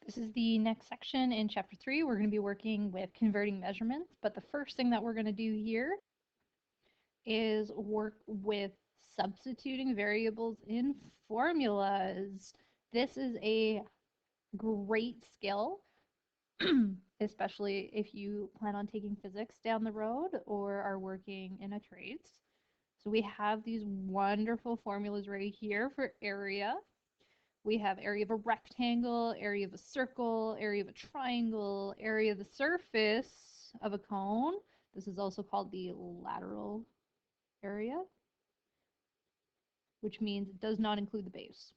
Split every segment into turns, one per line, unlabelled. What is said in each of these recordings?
This is the next section in chapter 3. We're going to be working with converting measurements, but the first thing that we're going to do here is work with substituting variables in formulas. This is a great skill, especially if you plan on taking physics down the road or are working in a trades. So we have these wonderful formulas right here for area. We have area of a rectangle, area of a circle, area of a triangle, area of the surface of a cone. This is also called the lateral area, which means it does not include the base.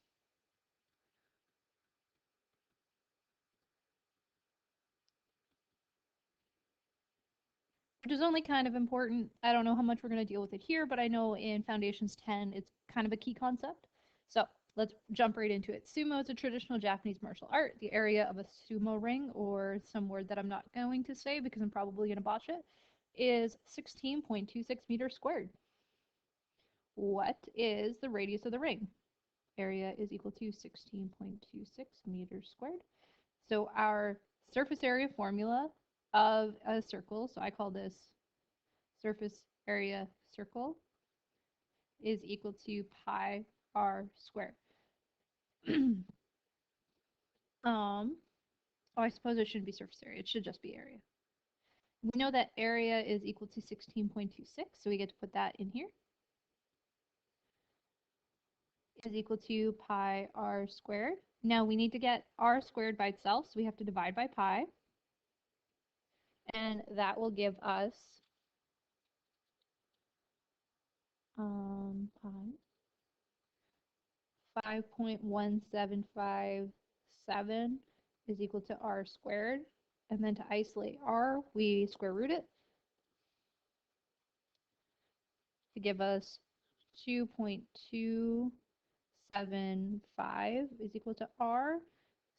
Which is only kind of important. I don't know how much we're going to deal with it here, but I know in Foundations 10 it's kind of a key concept. So let's jump right into it. Sumo is a traditional Japanese martial art. The area of a sumo ring, or some word that I'm not going to say because I'm probably going to botch it, is 16.26 meters squared. What is the radius of the ring? Area is equal to 16.26 meters squared. So our surface area formula of a circle, so I call this surface area circle, is equal to pi r squared. Oh, I suppose it shouldn't be surface area. It should just be area. We know that area is equal to 16.26, so we get to put that in here. Is equal to pi r squared. Now we need to get r squared by itself, so we have to divide by pi. And that will give us pi 5.1757 is equal to r squared. And then to isolate r, we square root it to give us 2.275 is equal to r.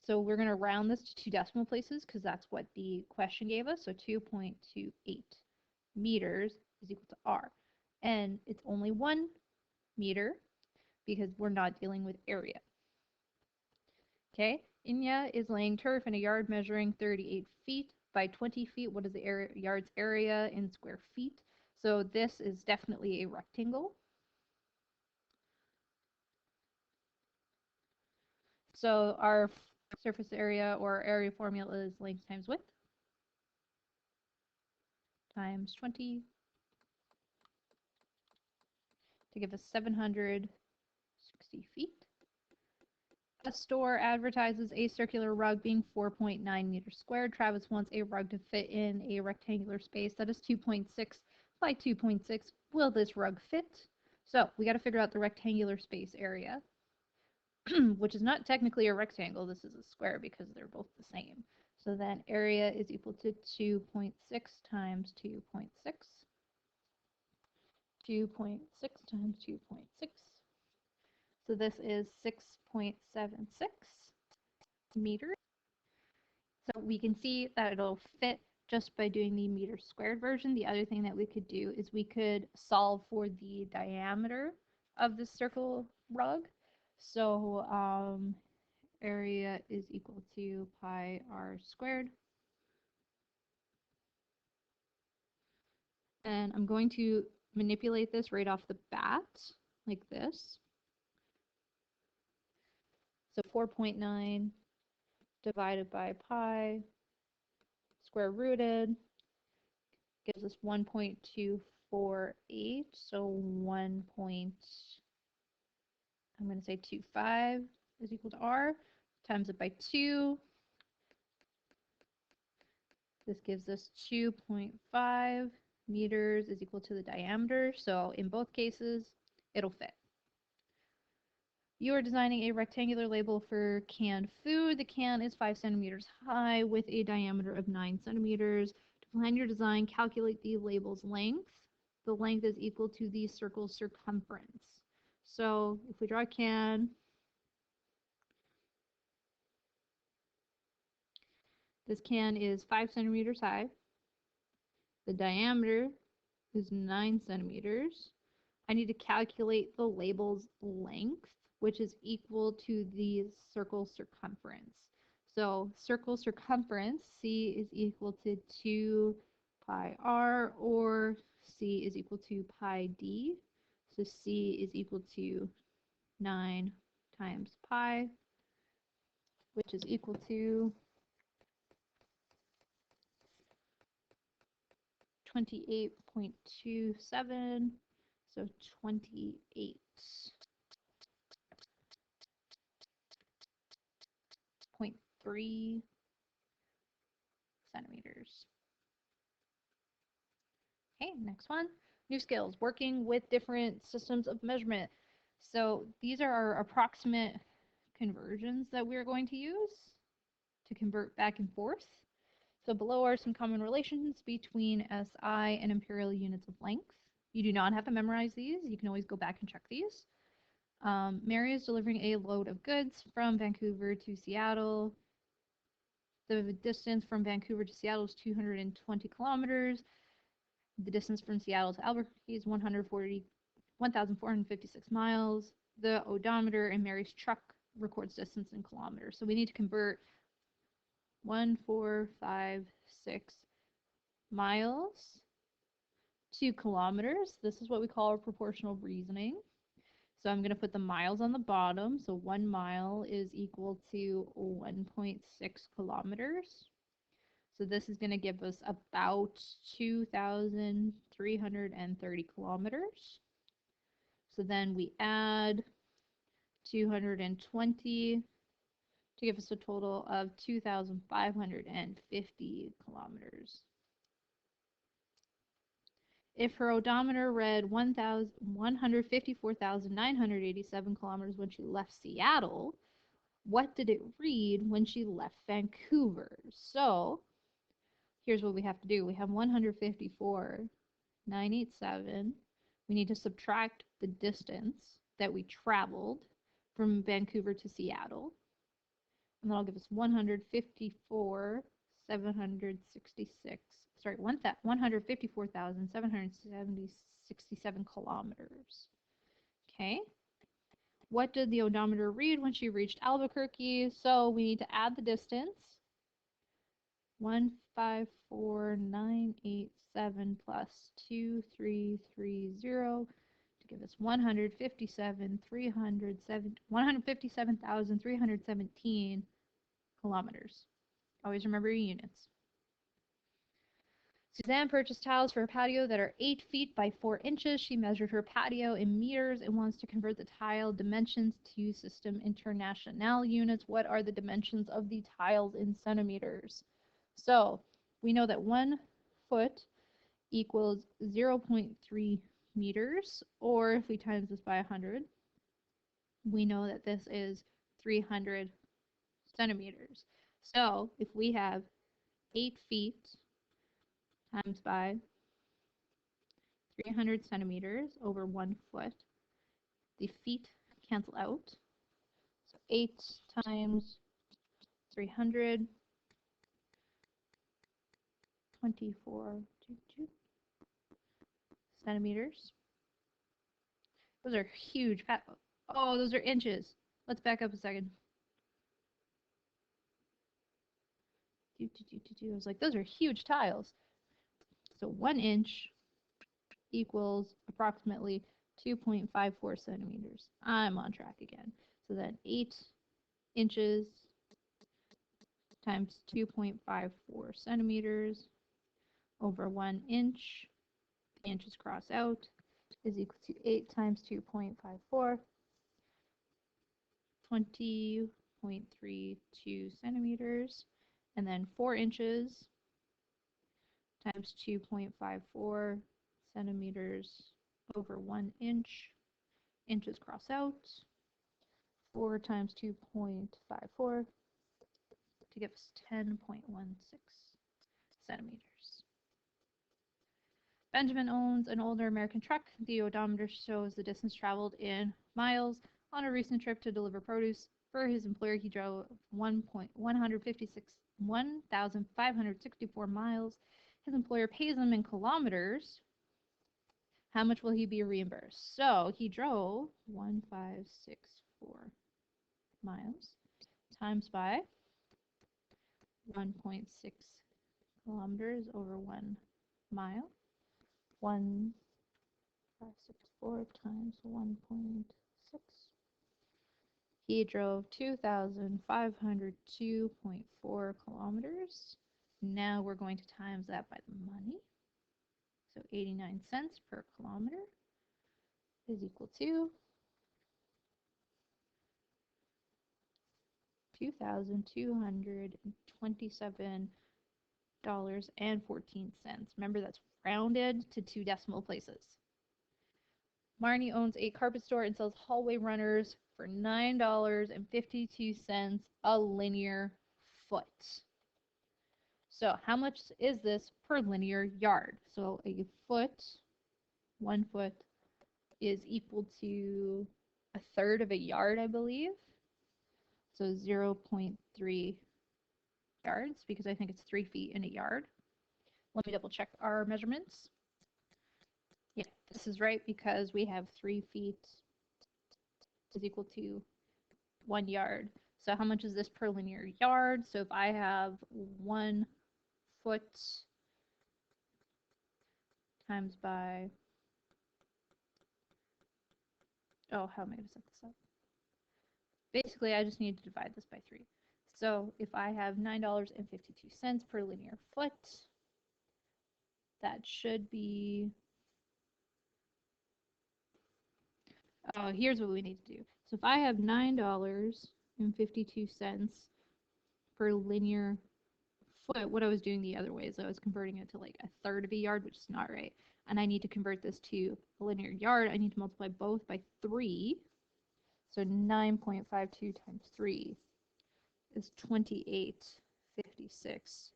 So we're going to round this to 2 decimal places because that's what the question gave us. So 2.28 meters is equal to r. And it's only 1 meter because we're not dealing with area. Okay, Inya is laying turf in a yard measuring 38 feet by 20 feet. What is the yard's area in square feet? So this is definitely a rectangle. So our surface area or area formula is length times width times 20 to give us 760 feet. A store advertises a circular rug being 4.9 meters squared. Travis wants a rug to fit in a rectangular space that is 2.6 by 2.6. Will this rug fit? So we got to figure out the rectangular space area, which is not technically a rectangle. This is a square because they're both the same. So then area is equal to 2.6 times 2.6. 2.6 times 2.6. So this is 6.76 meters. So we can see that it'll fit just by doing the meters squared version. The other thing that we could do is we could solve for the diameter of the circle rug. So area is equal to pi r squared. And I'm going to manipulate this right off the bat, like this. So 4.9 divided by pi, square rooted, gives us 1.248. So 1. I'm going to say 25 is equal to r, times it by 2. This gives us 2.5 meters is equal to the diameter. So in both cases, it'll fit. You are designing a rectangular label for canned food. The can is 5 centimeters high with a diameter of 9 centimeters. To plan your design, calculate the label's length. The length is equal to the circle's circumference. So if we draw a can, this can is 5 centimeters high. The diameter is 9 centimeters. I need to calculate the label's length, which is equal to the circle's circumference. So circle circumference, C is equal to 2 pi r, or C is equal to pi d. So C is equal to 9 times pi, which is equal to 28.27, so 28.3 centimeters. Okay, next one. New skills, working with different systems of measurement. So these are our approximate conversions that we're going to use to convert back and forth. So below are some common relations between SI and imperial units of length. You do not have to memorize these. You can always go back and check these. Mary is delivering a load of goods from Vancouver to Seattle. The distance from Vancouver to Seattle is 220 kilometers. The distance from Seattle to Albuquerque is 1,456 miles. The odometer in Mary's truck records distance in kilometers. So we need to convert 1,456 miles to kilometers. This is what we call our proportional reasoning. So I'm going to put the miles on the bottom. So 1 mile is equal to 1.6 kilometers. So this is going to give us about 2,330 kilometers. So then we add 220 to give us a total of 2,550 kilometers. If her odometer read 154,987 kilometers when she left Seattle, what did it read when she left Vancouver? So here's what we have to do. We have 154,987. We need to subtract the distance that we traveled from Vancouver to Seattle. And that'll give us 154,766. Sorry, 154,767 kilometers. Okay. What did the odometer read when she reached Albuquerque? So we need to add the distance. 154,987 plus 2,330 to give us 157,317 kilometers. Always remember your units. Suzanne purchased tiles for her patio that are 8 feet by 4 inches. She measured her patio in meters and wants to convert the tile dimensions to System International units. What are the dimensions of the tiles in centimeters? So we know that 1 foot equals 0.3 meters, or if we times this by 100, we know that this is 300 centimeters. So if we have 8 feet times by 300 centimeters over 1 foot, the feet cancel out. So 8 times 300, 24 centimeters. Those are huge. Oh, those are inches. Let's back up a second. I was like, those are huge tiles. So 1 inch equals approximately 2.54 centimeters. I'm on track again. So then 8 inches times 2.54 centimeters over 1 inch, the inches cross out, is equal to 8 times 2.54, 20.32 centimeters, and then 4 inches times 2.54 centimeters over 1 inch, inches cross out, 4 times 2.54 to give us 10.16 centimeters. Benjamin owns an older American truck. The odometer shows the distance traveled in miles. On a recent trip to deliver produce for his employer, he drove 1,564 miles. His employer pays him in kilometers. How much will he be reimbursed? So he drove 1,564 miles times by 1.6 kilometers over 1 mile. 1,564 times 1.6. He drove 2,502.4 kilometers. Now we're going to times that by the money. So 89 cents per kilometer is equal to $2,227.14. Remember, that's rounded to 2 decimal places. Marnie owns a carpet store and sells hallway runners for $9.52 a linear foot. So how much is this per linear yard? So a foot, 1 foot, is equal to a third of a yard, I believe. So 0.3 yards, because I think it's 3 feet in a yard. Let me double check our measurements. Yeah, this is right because we have 3 feet is equal to 1 yard. So how much is this per linear yard? So if I have 1 foot times by, oh, how am I going to set this up? Basically, I just need to divide this by 3. So if I have $9.52 per linear foot, that should be, here's what we need to do. So if I have $9.52 per linear foot, what I was doing the other way is I was converting it to like a third of a yard, which is not right. And I need to convert this to a linear yard. I need to multiply both by 3. So 9.52 times 3 is 28.56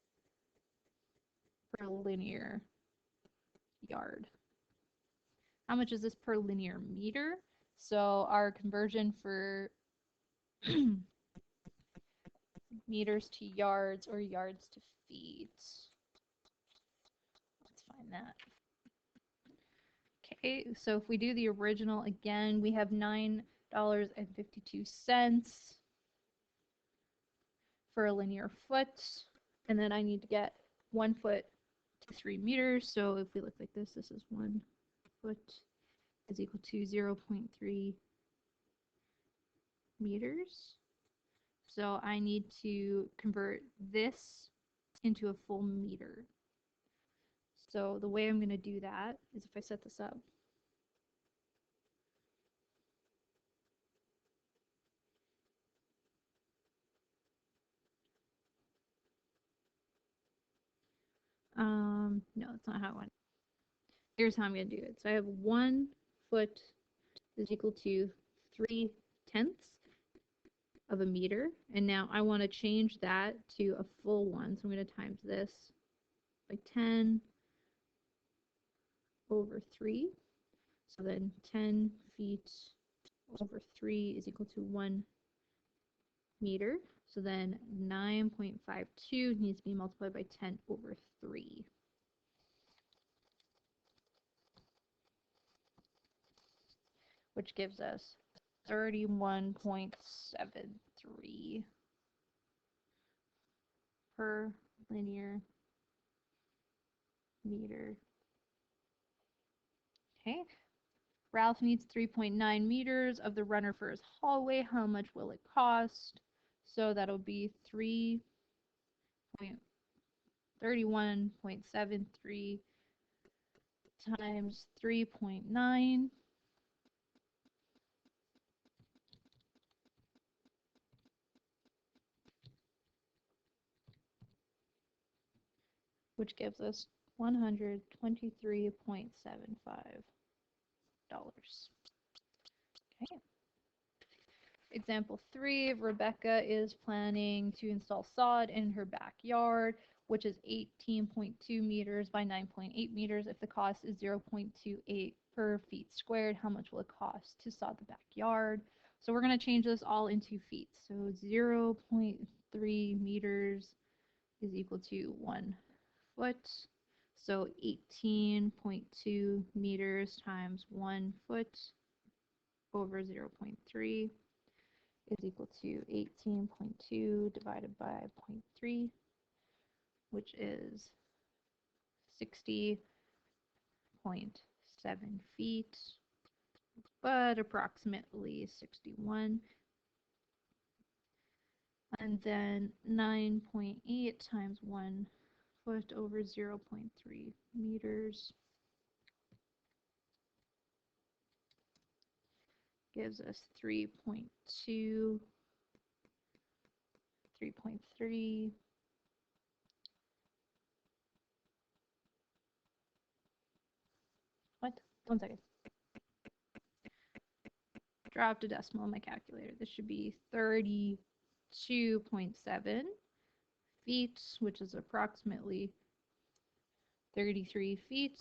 per linear yard. How much is this per linear meter? So our conversion for meters to yards or yards to feet. Let's find that. Okay, so if we do the original again, we have $9.52 for a linear foot, and then I need to get 1 foot to 3 meters. So if we look like this is 1 foot is equal to 0.3 meters. So I need to convert this into a full meter. So the way I'm going to do that is if I set this up. No, that's not how I want it. Here's how I'm going to do it. So I have 1 foot is equal to 3/10 of a meter. And now I want to change that to a full one. So I'm going to times this by 10 over 3. So then 10 feet over 3 is equal to 1 meter. So then 9.52 needs to be multiplied by 10 over 3. Which gives us 31.73 per linear meter. Okay. Ralph needs 3.9 meters of the runner for his hallway. How much will it cost? So that'll be 31.73 times 3.9. Which gives us $123.75. Okay. Example 3, Rebecca is planning to install sod in her backyard, which is 18.2 meters by 9.8 meters. If the cost is 0.28 per feet squared, how much will it cost to sod the backyard? So we're going to change this all into feet. So 0.3 meters is equal to 1 foot. So 18.2 meters times 1 foot over 0.3 is equal to 18.2 divided by 0.3. which is 60.7 feet, but approximately 61. And then 9.8 times 1 foot over 0.3 meters gives us 3.2, 3.3. What? 1 second. Dropped a decimal in my calculator. This should be 32.7 feet, which is approximately 33 feet.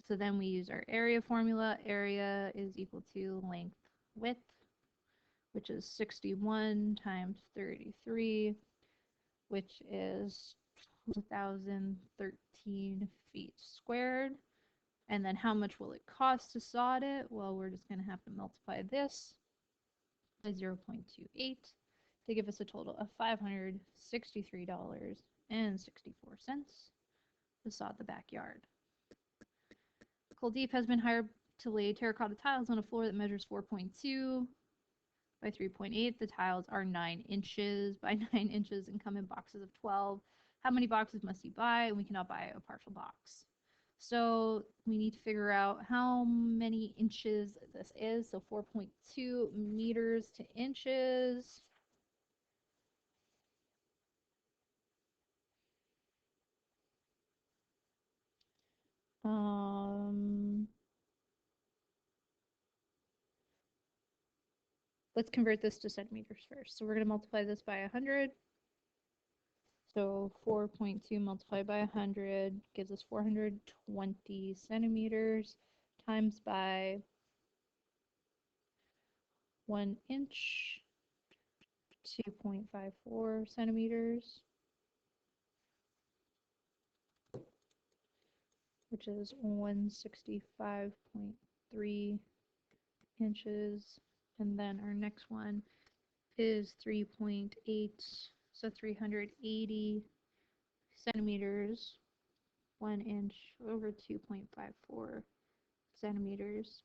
So then we use our area formula. Area is equal to length width, which is 61 times 33, which is 2,013 feet squared. And then how much will it cost to sod it? Well, we're just going to have to multiply this by 0.28 to give us a total of $563.64 to sod the backyard. Kuldeep has been hired to lay terracotta tiles on a floor that measures 4.2 by 3.8. The tiles are 9 inches by 9 inches and come in boxes of 12. How many boxes must he buy? And we cannot buy a partial box. So we need to figure out how many inches this is. So 4.2 meters to inches. Let's convert this to centimeters first. So we're going to multiply this by 100. So 4.2 multiplied by 100 gives us 420 centimeters times by 1 inch, 2.54 centimeters, which is 165.3 inches. And then our next one is 3.8, so 380 centimeters, 1 inch over 2.54 centimeters,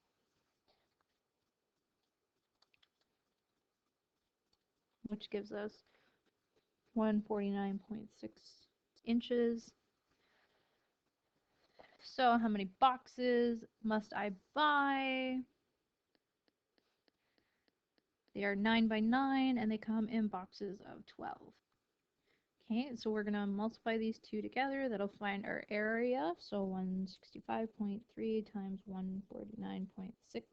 which gives us 149.6 inches. So how many boxes must I buy? They are 9 by 9 and they come in boxes of 12. Okay, so we're going to multiply these two together. That'll find our area. So 165.3 times 149.6.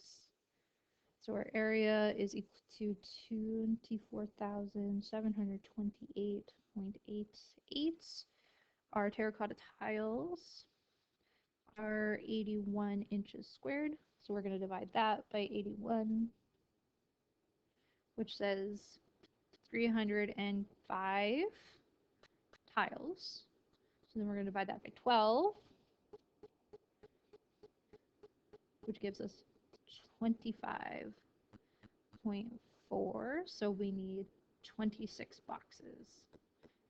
So our area is equal to 24,728.88. Our terracotta tiles are 81 inches squared. So we're going to divide that by 81, which says 305 tiles. So then we're going to divide that by 12, which gives us 25.4. So we need 26 boxes.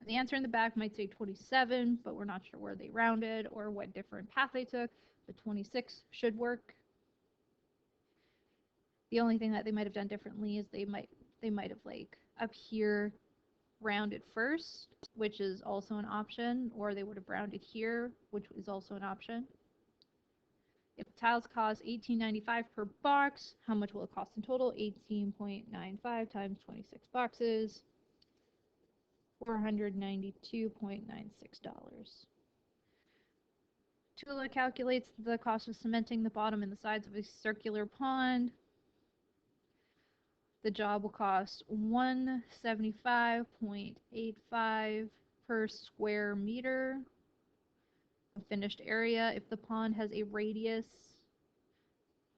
And the answer in the back might say 27, but we're not sure where they rounded or what different path they took. But 26 should work. The only thing that they might have done differently is they might have like up here rounded first, which is also an option, or they would have rounded here, which is also an option. If the tiles cost $18.95 per box, how much will it cost in total? 18.95 times 26 boxes, $492.96. Tula calculates the cost of cementing the bottom and the sides of a circular pond. The job will cost $175.85 per square meter of finished area. If the pond has a radius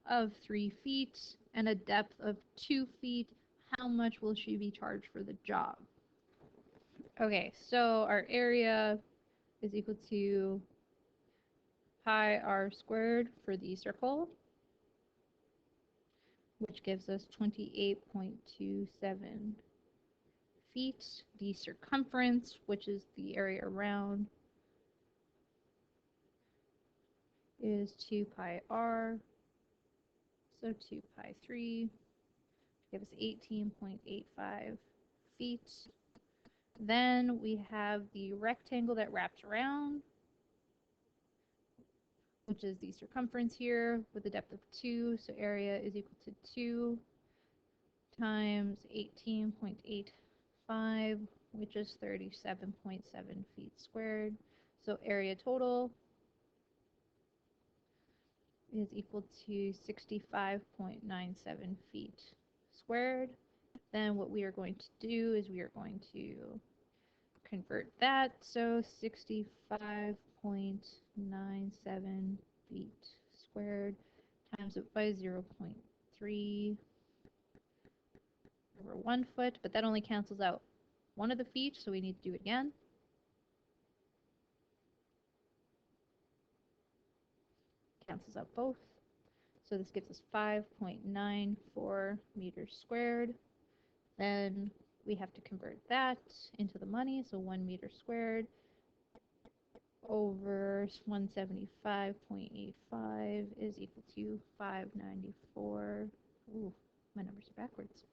of 3 feet and a depth of 2 feet, how much will she be charged for the job? Okay, so our area is equal to pi r squared for the circle, which gives us 28.27 feet. The circumference, which is the area around, is 2 pi r. So 2 pi 3 gives 18.85 feet. Then we have the rectangle that wraps around, which is the circumference here with a depth of 2. So area is equal to 2 times 18.85, which is 37.7 feet squared. So area total is equal to 65.97 feet squared. Then what we are going to do is we are going to convert that. So 65.97 feet squared times it by 0.3 over 1 foot, but that only cancels out one of the feet, so we need to do it again. Cancels out both. So this gives us 5.94 meters squared. Then we have to convert that into the money, so 1 meter squared over 175.85 is equal to 594. Ooh, my numbers are backwards.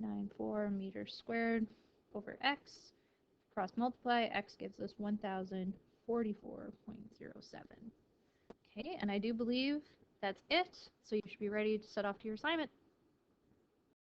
0.94 meters squared over x. Cross multiply, x gives us 1044.07. Okay, and I do believe that's it, so you should be ready to set off to your assignment.